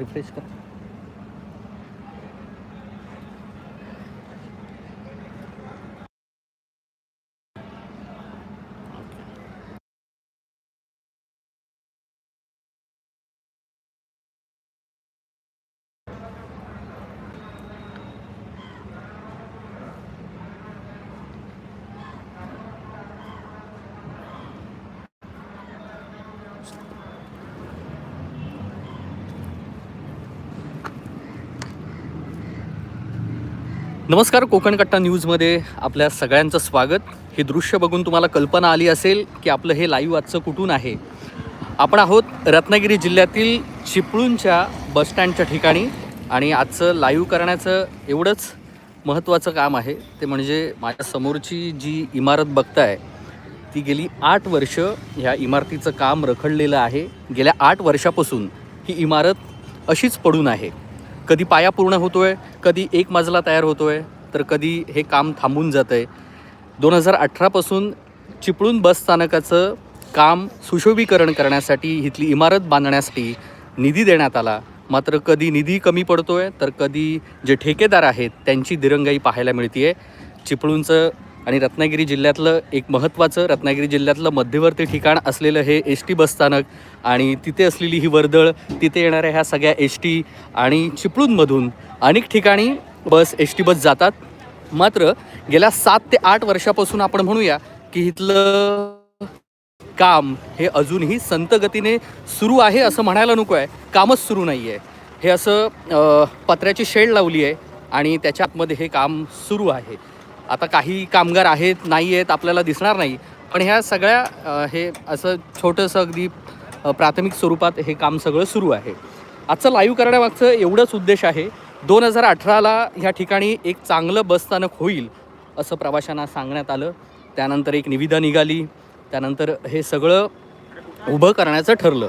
Refresh कर. नमस्कार, कोकण कट्टा न्यूजमध्ये आपल्या सगळ्यांचं स्वागत. हे दृश्य बघून तुम्हाला कल्पना आली असेल की आपलं हे लाईव्ह आजचं कुठून आहे. आपण आहोत रत्नागिरी जिल्ह्यातील चिपळूणच्या बसस्टँडच्या ठिकाणी आणि आजचं लाईव्ह करण्याचं एवढंच महत्त्वाचं काम आहे ते म्हणजे माझ्या समोरची जी इमारत बघताय ती गेली 8 वर्ष ह्या इमारतीचं काम रखडलेलं आहे. गेल्या 8 वर्षापासून ही इमारत अशीच पडून आहे. कधी पाया पूर्ण होतोय, कधी एक मजला तयार होतोय, तर कधी हे काम थांबून जातंय. 2018 पासून चिपळूण बस स्थानकाचं काम सुशोभीकरण करण्यासाठी इथली इमारत बांधण्यासाठी निधी देण्यात आला. मात्र कधी निधी कमी पडतोय तर कधी जे ठेकेदार आहेत त्यांची दिरंगाई पाहायला मिळते. चिपळूणचं आणि रत्नागिरी जिल्ह्यातलं एक महत्त्वाचं, रत्नागिरी जिल्ह्यातलं मध्यवर्ती ठिकाण असलेलं हे एस-टी बसस्थानक आणि तिथे असलेली ही वर्दळ, तिथे येणाऱ्या ह्या सगळ्या एस-टी आणि चिपळूणमधून अनेक ठिकाणी एस-टी बस जातात. मात्र गेल्या 7 ते 8 वर्षापासून आपण म्हणूया की इथलं काम हे अजूनही संत गतीने सुरू आहे असं म्हणायला नको आहे. कामच सुरू नाही आहे. हे असं पत्र्याची शेड लावली आहे आणि त्याच्या आतमध्ये हे काम सुरू आहे. आता काही कामगार आहेत, नाही आहेत, आपल्याला दिसणार नाही. पण ह्या सगळ्या हे असं छोटंसं अगदी प्राथमिक स्वरूपात हे काम सगळं सुरू आहे. आजचं लाईव्ह करण्यामागचं एवढंच उद्देश आहे. 2018ला ह्या ठिकाणी एक चांगलं बसस्थानक होईल असं प्रवाशांना सांगण्यात आलं. त्यानंतर एक निविदा निघाली. त्यानंतर हे सगळं उभं करण्याचं ठरलं.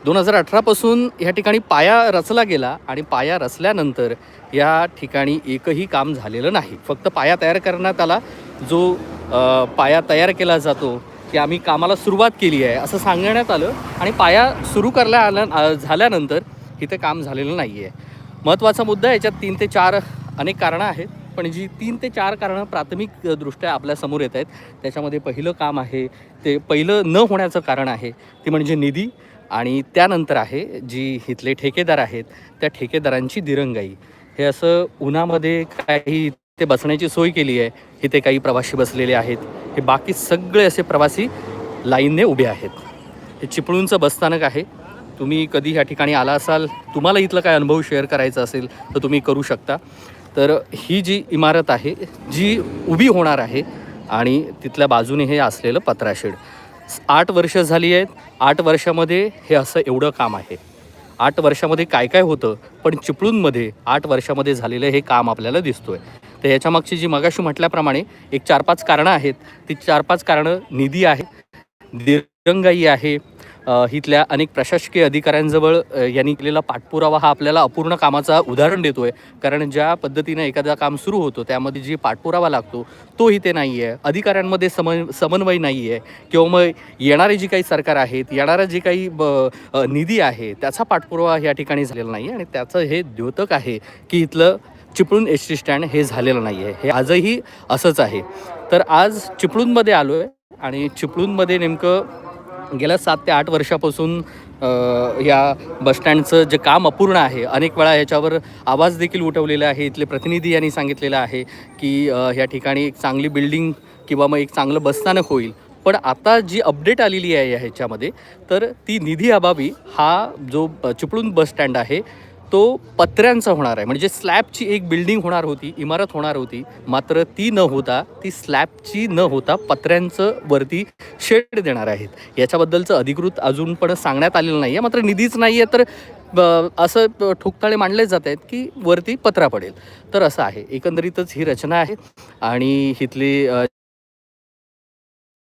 2018 पासून ह्या ठिकाणी पाया रचला गेला आणि पाया रचल्यानंतर या ठिकाणी एकही काम झालेलं नाही. फक्त पाया तयार करण्यात आला. जो पाया तयार केला जातो की आम्ही कामाला सुरुवात केली आहे असं सांगण्यात आलं आणि पाया सुरू झाल्यानंतर इथे काम झालेलं नाही आहे. महत्त्वाचा मुद्दा याच्यात 3 ते 4 अनेक कारणं आहेत. पण जी 3 ते 4 कारणं प्राथमिकदृष्ट्या आपल्यासमोर येत आहेत त्याच्यामध्ये पहिलं काम आहे ते पहिलं न होण्याचं कारण आहे ती म्हणजे निधी. आणि त्यानंतर आहे जी इथले ठेकेदार आहेत त्या ठेकेदारांची दिरंगाई. हे असं उन्हामध्ये काही ते बसण्याची सोय केली आहे. इथे काही प्रवासी बसलेले आहेत. हे बाकी सगळे असे प्रवासी लाईनने उभे आहेत. हे चिपळूणचं बसस्थानक आहे. तुम्ही कधी ह्या ठिकाणी आला असाल, तुम्हाला इथलं काय अनुभव शेअर करायचा असेल तर तुम्ही करू शकता. तर ही जी इमारत आहे जी उभी होणार आहे आणि तिथल्या बाजूने हे असलेलं पत्रा शेड 8 वर्ष झाली आहेत. 8 वर्षामध्ये हे असं एवढं काम आहे. 8 वर्षामध्ये काय काय होतं पण चिपळूणमध्ये 8 वर्षामध्ये झालेलं हे काम आपल्याला दिसतोय. तर याच्यामागची जी मगाशी म्हटल्याप्रमाणे एक 4-5 कारणं आहेत. ती 4-5 कारणं निधी आहे, दिरंगाई आहे, इथल्या अनेक प्रशासकीय अधिकाऱ्यांजवळ यांनी केलेला पाठपुरावा हा आपल्याला अपूर्ण कामाचा उदाहरण देतो आहे. कारण ज्या पद्धतीनं एखादा काम सुरू होतं त्यामध्ये जी पाठपुरावा लागतो तो इथे नाही आहे. अधिकाऱ्यांमध्ये समन्वय नाही आहे किंवा मग येणारे जी काही सरकार आहेत, येणारा जे काही निधी आहे त्याचा पाठपुरावा या ठिकाणी झालेला नाही आहे. आणि त्याचं हे द्योतक आहे की इथलं चिपळूण एस-टी स्टँड हे झालेलं नाही आहे. हे आजही असंच आहे. तर आज चिपळूणमध्ये आलो आहे आणि चिपळूणमध्ये नेमकं गेल्या 7 ते 8 वर्षापासून या बसस्टँडचं जे काम अपूर्ण आहे. अनेक वेळा याच्यावर आवाज देखील उठवलेला आहे. इथले प्रतिनिधी यांनी सांगितलेलं आहे की ह्या ठिकाणी एक चांगली बिल्डिंग किंवा मग एक चांगलं बसस्थानक होईल. पण आता जी अपडेट आलेली आहे ह्याच्यामध्ये तर ती निधी अभावी हा जो चिपळूण बसस्टँड आहे तो पत्र्यांचा होणार आहे. म्हणजे स्लॅबची एक बिल्डिंग होणार होती, इमारत होणार होती. मात्र ती न होता, ती स्लॅबची न होता पत्र्यांचं वरती शेड देणार आहेत. याच्याबद्दलचं अधिकृत अजून पण सांगण्यात आलेलं नाही आहे. मात्र निधीच नाही आहे तर असं ठोकताळे मांडले जात आहेत की वरती पत्रा पडेल. तर असं आहे. एकंदरीतच ही रचना आहे आणि इथली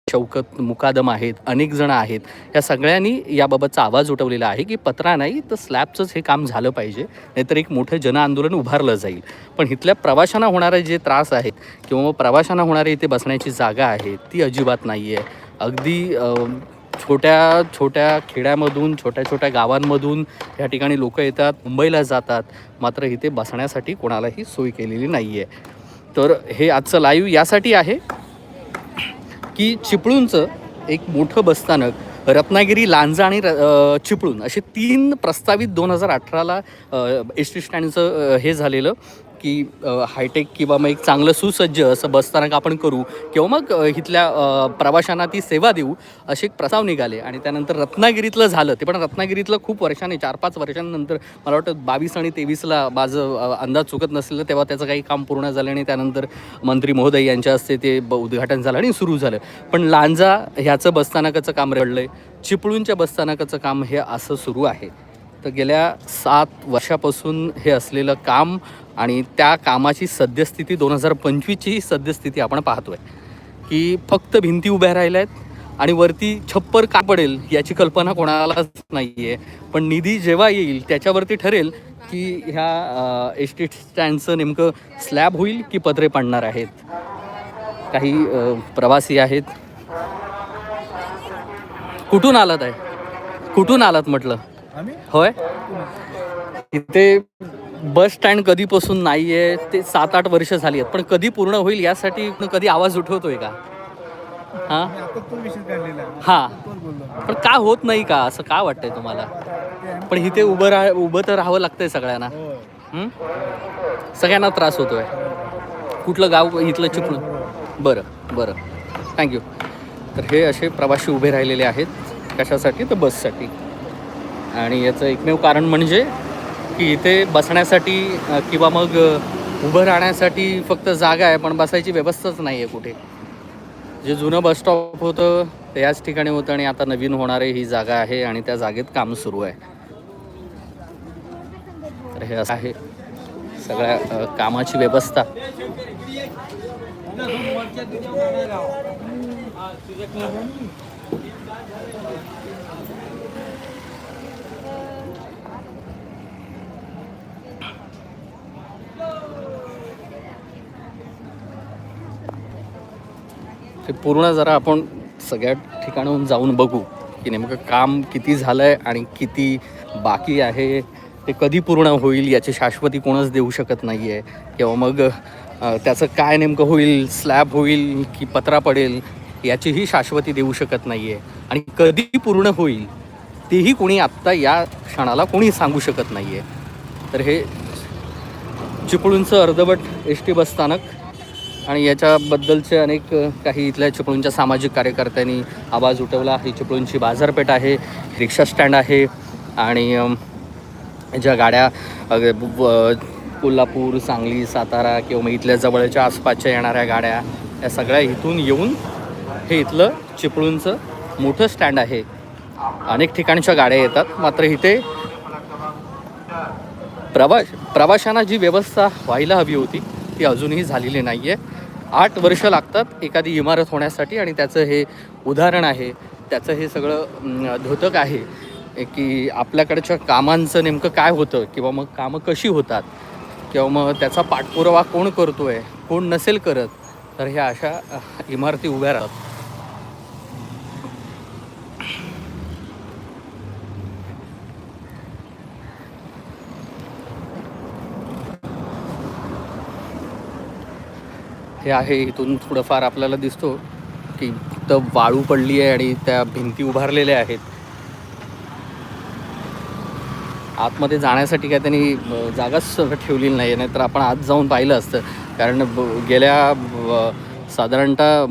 शौकत मुकादम आहेत, अनेक जण आहेत. या सगळ्यांनी याबाबतचा आवाज उठवलेला आहे की पत्रा नाही तर स्लॅबचंच हे काम झालं पाहिजे, नाहीतर एक मोठं जनआंदोलन उभारलं जाईल. पण इथल्या प्रवाशांना होणारे जे त्रास आहेत किंवा मग प्रवाशांना होणारे इथे बसण्याची जागा आहे ती अजिबात नाही आहे. अगदी छोट्या छोट्या खेड्यामधून, छोट्या छोट्या गावांमधून ह्या ठिकाणी लोक येतात, मुंबईला जातात, मात्र इथे बसण्यासाठी कोणालाही सोय केलेली नाही आहे. तर हे आजचं लाईव्ह यासाठी आहे की चिपळूणचं एक मोठं बसस्थानक रत्नागिरी, लांजा आणि चिपळूण असे 3 प्रस्तावित 2018ला एस टी स्टँडचं हे झालेलं की हायटेक किंवा मग एक चांगलं सुसज्ज असं बसस्थानक आपण करू किंवा मग इथल्या प्रवाशांना ती सेवा देऊ असे एक प्रस्ताव निघाले. आणि त्यानंतर रत्नागिरीतलं झालं, ते पण रत्नागिरीतलं खूप वर्षांनी 4-5 वर्षांनंतर, मला वाटतं 22 आणि 23ला माझं अंदाज चुकत नसलेलं, तेव्हा त्याचं काही काम पूर्ण झालं आणि त्यानंतर मंत्री महोदय यांच्या हस्ते ते उद्घाटन झालं आणि सुरू झालं. पण लांजा ह्याचं बसस्थानकाचं काम रडलं आहे, चिपळूणच्या बसस्थानकाचं काम हे असं सुरू आहे. तर गेल्या 7 वर्षापासून हे असलेलं काम आणि त्या कामाची सद्यस्थिती 2025ची सद्यस्थिती आपण पाहतो आहे की फक्त भिंती उभ्या राहिल्या आहेत आणि वरती छप्पर का पडेल याची कल्पना कोणालाच नाही आहे. पण निधी जेव्हा येईल त्याच्यावरती ठरेल की ह्या एस टी स्टँडचं नेमकं स्लॅब होईल की पत्रे पडणार आहेत. काही प्रवासी आहेत. कुठून आलात आहे? कुठून आलात म्हटलं? होय, इथे बस स्टँड कधीपासून नाही आहे ते 7-8 वर्ष झाली आहेत, पण कधी पूर्ण होईल यासाठी कधी आवाज उठवतोय का? हां हां, पण का होत नाही का, असं का वाटतंय तुम्हाला? पण इथे उभं तर राहावं लागतंय सगळ्यांना. सगळ्यांना त्रास होतोय. कुठलं गाव इथलं? चिपळूण. बरं बरं, थँक्यू. तर हे असे प्रवासी उभे राहिलेले आहेत. कशासाठी? तर बससाठी. आणि याचं एकमेव कारण म्हणजे की इथे बसण्यासाठी किंवा मग उभं राहण्यासाठी फक्त जागा आहे, पण बसायची व्यवस्थाच नाही आहे कुठे. जे जुनं बसस्टॉप होतं ते याच ठिकाणी होतं आणि आता नवीन होणारे ही जागा आहे आणि त्या जागेत काम सुरू आहे. तर हे असं आहे सगळ्या कामाची व्यवस्था. ते पूर्ण जरा आपण सगळ्या ठिकाणाहून जाऊन बघू की नेमकं काम किती झालं आहे आणि किती बाकी आहे. ते कधी पूर्ण होईल याची शाश्वती कोणच देऊ शकत नाही आहे. किंवा मग त्याचं काय नेमकं होईल, स्लॅब होईल की पत्रा पडेल याचीही शाश्वती देऊ शकत नाही आहे. आणि कधी पूर्ण होईल तेही कोणी आत्ता या क्षणाला कोणी सांगू शकत नाही आहे. तर हे चिपळूणचं अर्धवट एस टी बसस्थानक आणि याच्याबद्दलचे अनेक काही इथल्या चिपळूणच्या सामाजिक कार्यकर्त्यांनी आवाज उठवला. ही चिपळूणची बाजारपेठ आहे, रिक्षा स्टँड आहे आणि ज्या गाड्या कोल्हापूर, सांगली, सातारा किंवा मग इथल्या जवळच्या आसपासच्या येणाऱ्या गाड्या या सगळ्या इथून येऊन हे इथलं चिपळूणचं मोठं स्टँड आहे. अनेक ठिकाणच्या गाड्या येतात, मात्र इथे प्रवाशांना जी व्यवस्था व्हायला हवी होती ती अजूनही झालेली नाही आहे. 8 वर्ष लागतात एखादी इमारत होण्यासाठी आणि त्याचं हे उदाहरण आहे. त्याचं हे सगळं द्योतक आहे की आपल्याकडच्या कामांचं नेमकं काय होतं किंवा मग कामं कशी होतात किंवा मग त्याचा पाठपुरावा कोण करतो आहे, कोण नसेल करत, तर ह्या अशा इमारती उभ्या राहतात. हे आहे इथून थोडंफार आपल्याला दिसतो की फक्त वाळू पडली आहे आणि त्या भिंती उभारलेल्या आहेत. आतमध्ये जाण्यासाठी काय त्यांनी जागाच ठेवलेली नाही आहे, नाहीतर आपण आत जाऊन पाहिलं असतं. कारण गेल्या साधारणतः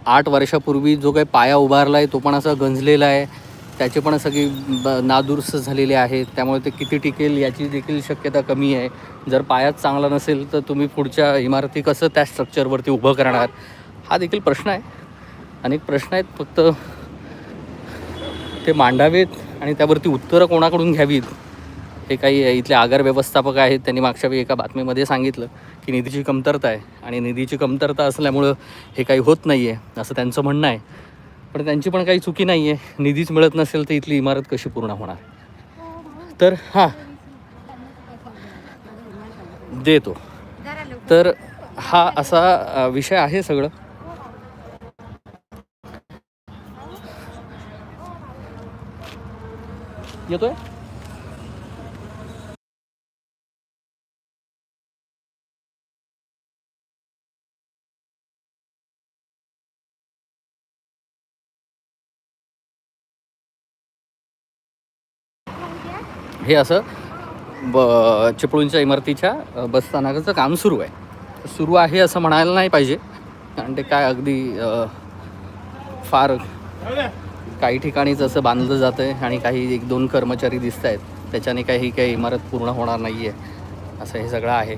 8 वर्षापूर्वी जो काही पाया उभारला आहे तो पण असा गंजलेला आहे, त्याचे पण सगळी नादुरुस्त झालेले आहेत. त्यामुळे ते किती टिकेल याची देखील शक्यता कमी आहे. जर पायाच चांगला नसेल तर तुम्ही पुढच्या इमारती कसं त्या स्ट्रक्चरवरती उभं करणार, हा देखील प्रश्न आहे. अनेक प्रश्न आहेत, फक्त ते मांडावेत आणि त्यावरती उत्तरं कोणाकडून घ्यावीत हे काही इथले आगार व्यवस्थापक आहेत. त्यांनी मागच्या वेळी एका बातमीमध्ये सांगितलं की निधीची कमतरता आहे आणि निधीची कमतरता असल्यामुळं हे काही होत नाही आहे असं त्यांचं म्हणणं आहे. पण त्यांची पण काही चुकी नाही आहे. निधीच मिळत नसेल तर इथली इमारत कशी पूर्ण होणार. तर हां देतो. तर हा असा विषय आहे सगळं. येतोय? हे असं चिपळूणच्या इमारतीच्या बसस्थानकाचं काम सुरू आहे. सुरू आहे असं म्हणायला नाही पाहिजे, कारण ते काय अगदी फार काही ठिकाणीच असं बांधलं जातं आहे आणि काही 1-2 कर्मचारी दिसत आहेत, त्याच्याने काही इमारत पूर्ण होणार नाही आहे असं हे सगळं आहे.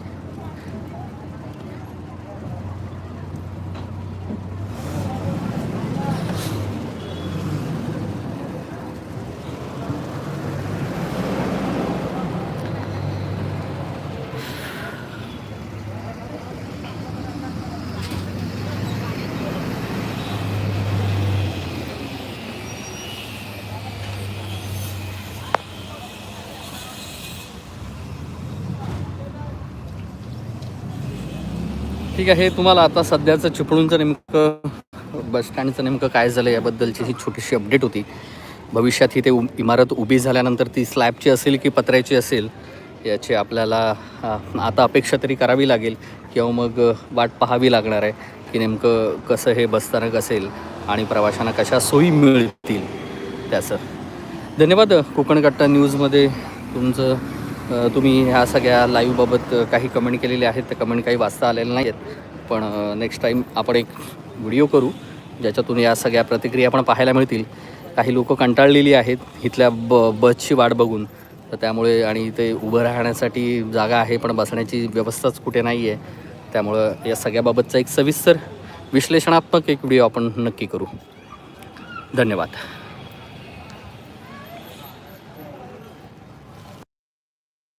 ठीक आहे, तुम्हाला आता सध्याचं चिपळूणचं नेमकं बसस्टँडचं नेमकं काय झालं याबद्दलची ही छोटीशी अपडेट होती. भविष्यात ही ते इमारत उभी झाल्यानंतर ती स्लॅबची असेल की पत्र्याची असेल याची आपल्याला आता अपेक्षा तरी करावी लागेल किंवा मग वाट पाहावी लागणार आहे की नेमकं कसं हे बसस्थानक असेल आणि प्रवाशांना कशा सोयी मिळतील त्याचं. धन्यवाद. कोकण कट्टा न्यूजमध्ये तुम्ही ह्या सगळ्या लाईव्हबाबत काही कमेंट केलेले आहेत. त्या कमेंट काही वाचता आलेल्या नाही आहेत, पण नेक्स्ट टाईम आपण एक व्हिडिओ करू ज्याच्यातून या सगळ्या प्रतिक्रिया पण पाहायला मिळतील. काही लोक कंटाळलेली आहेत इथल्या बसची वाट बघून, तर त्यामुळे आणि इथे उभं राहण्यासाठी जागा आहे पण बसण्याची व्यवस्थाच कुठे नाही आहे. त्यामुळं या सगळ्याबाबतचा एक सविस्तर विश्लेषणात्मक एक व्हिडिओ आपण नक्की करू. धन्यवाद.